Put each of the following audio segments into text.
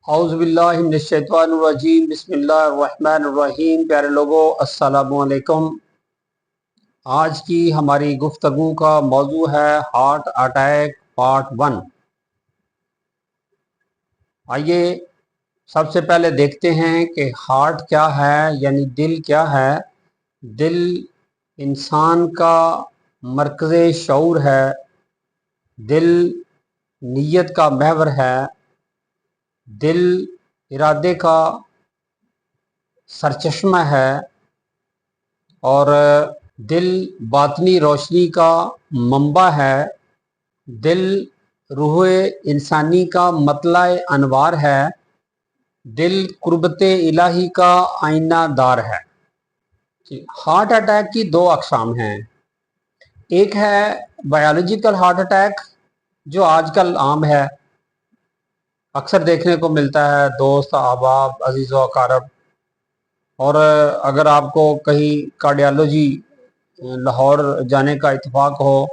औज़ु बिल्लाहि मिनश्शैतानिर्रजीम बिस्मिल्लाहिर्रहमानिर्रहीम। प्यारे लोगों, अस्सलामु अलैकुम। आज की हमारी गुफ्तगू का मौजू है हार्ट अटैक पार्ट 1। आइए सबसे पहले देखते हैं कि हार्ट क्या है, यानी दिल क्या है। दिल इंसान का मरकज़े शऊर है। दिल नीयत का महवर है। दिल इरादे का सरचश्मा है और दिल बातनी रोशनी का मंबा है। दिल रूह इंसानी का मतला अनवार है। दिल कुर्बत इलाही का आईना दार है। हार्ट अटैक की दो अकसाम हैं। एक है बायोलॉजिकल हार्ट अटैक, जो आजकल आम है, अक्सर देखने को मिलता है दोस्त अहबाब अजीज़ व अकारब। और अगर आपको कहीं कार्डियोलॉजी लाहौर जाने का इत्तेफाक हो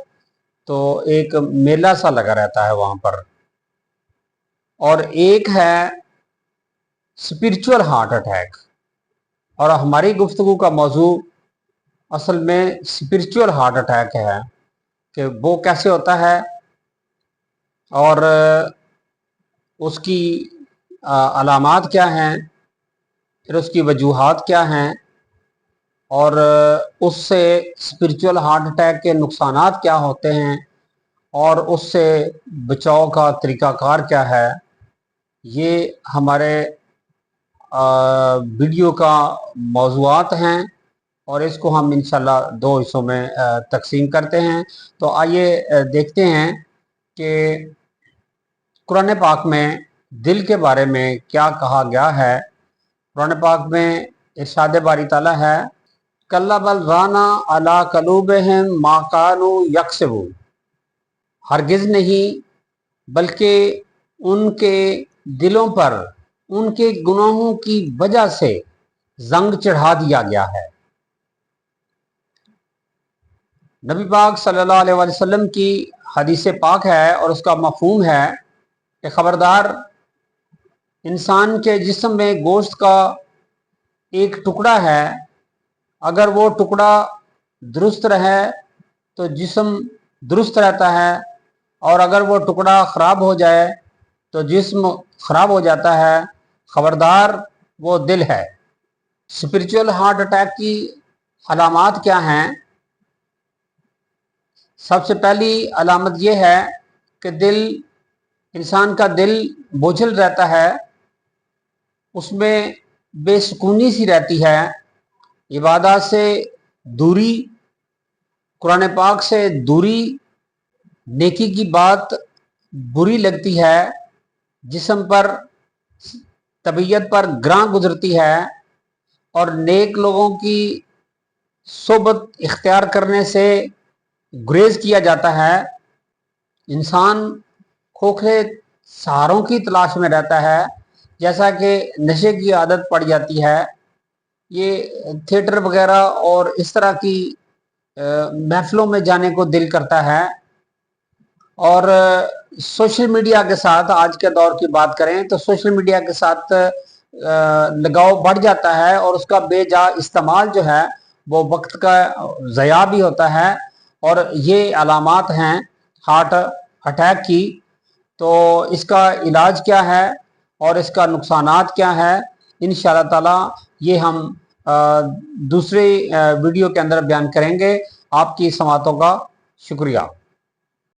तो एक मेला सा लगा रहता है वहाँ पर। और एक है स्पिरिचुअल हार्ट अटैक, और हमारी गुफ्तगू का मौजू असल में स्पिरिचुअल हार्ट अटैक है कि वो कैसे होता है और उसकी अलामात क्या हैं, फिर उसकी वजूहात क्या हैं, और उससे स्पिरिचुअल हार्ट अटैक के नुकसानात क्या होते हैं, और उससे बचाव का तरीक़ाकार क्या है। ये हमारे वीडियो का मौज़ूआत हैं और इसको हम इंशाल्लाह दो हिस्सों में तकसीम करते हैं। तो आइए देखते हैं कि कुरान पाक में दिल के बारे में क्या कहा गया है। कुरान पाक में इरशाद बारी ताला है, कल्ला बल राना अला कलूबिहिम मा कानू यक्सिबून। हरगिज़ नहीं, बल्कि उनके दिलों पर उनके गुनाहों की वजह से जंग चढ़ा दिया गया है। नबी पाक सल्लल्लाहु अलैहि वसल्लम की हदीस पाक है और उसका मफहूम है कि खबरदार, इंसान के जिस्म में गोश्त का एक टुकड़ा है, अगर वो टुकड़ा दुरुस्त रहे तो जिस्म दुरुस्त रहता है, और अगर वो टुकड़ा ख़राब हो जाए तो जिस्म ख़राब हो जाता है। खबरदार, वो दिल है। स्पिरिचुअल हार्ट अटैक की अलामात क्या हैं? सबसे पहली अलामत ये है कि इंसान का दिल बोझल रहता है, उसमें बेसुकूनी सी रहती है, इबादत से दूरी, कुरान पाक से दूरी, नेकी की बात बुरी लगती है, जिस्म पर तबीयत पर ग्रां गुजरती है, और नेक लोगों की सोबत इख्तियार करने से गुरेज किया जाता है। इंसान खोखले सहारों की तलाश में रहता है, जैसा कि नशे की आदत पड़ जाती है। ये थिएटर वगैरह और इस तरह की महफिलों में जाने को दिल करता है। और सोशल मीडिया के साथ, आज के दौर की बात करें तो सोशल मीडिया के साथ लगाव बढ़ जाता है, और उसका बेजा इस्तेमाल जो है वो वक्त का ज़या भी होता है। और ये अलामात हैं हार्ट अटैक की। तो इसका इलाज क्या है और इसका नुकसानात क्या है, इंशाअल्लाह ताला ये हम दूसरे वीडियो के अंदर बयान करेंगे। आपकी समातों का शुक्रिया।